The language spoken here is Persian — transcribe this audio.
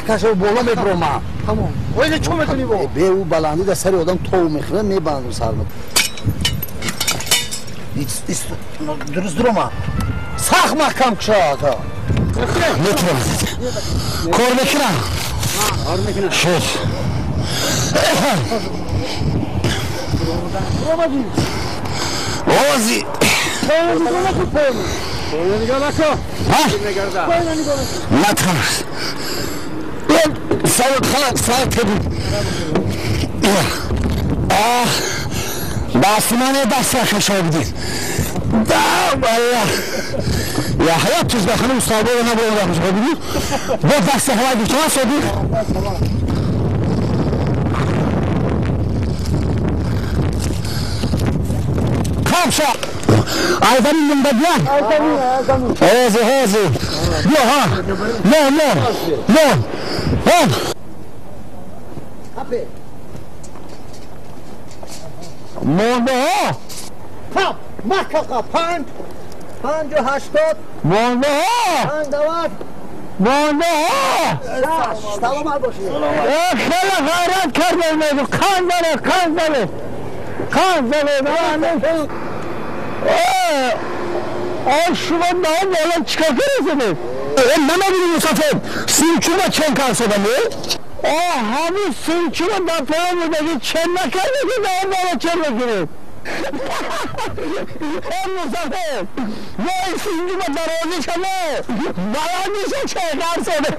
کشه و بالا میبرم تمام ولی چون میتونی با به او بلندی در سری آدم تو میخوره میبندم سرمت درست درما سخ محکم کشه آتا میتونم کار میکنم شد آوازی نترس سرت خلق سرت بود دست من دست خشا بدید والله يا حياة تصبح خلوه صابوه ونبوه ولا خشا بدید بود دست خلق بدید چه صدیق خمسة أيضاً من بديان هذه لا ها لا ها مونده ها تاب محققا پنج و هشتاد مونده ها مونده ها سلام هر باشید خیلی غیرت کرده میگو قند داره شما نام والا چیکار کنید نمیدونی مسافر سینچون با چند کار سدمی همین سینچون با پایان میدهی چند نکرده که نام والا چند بگیرید مسافر یا این سینچون با درازی شما بلان میشه چند کار سدمی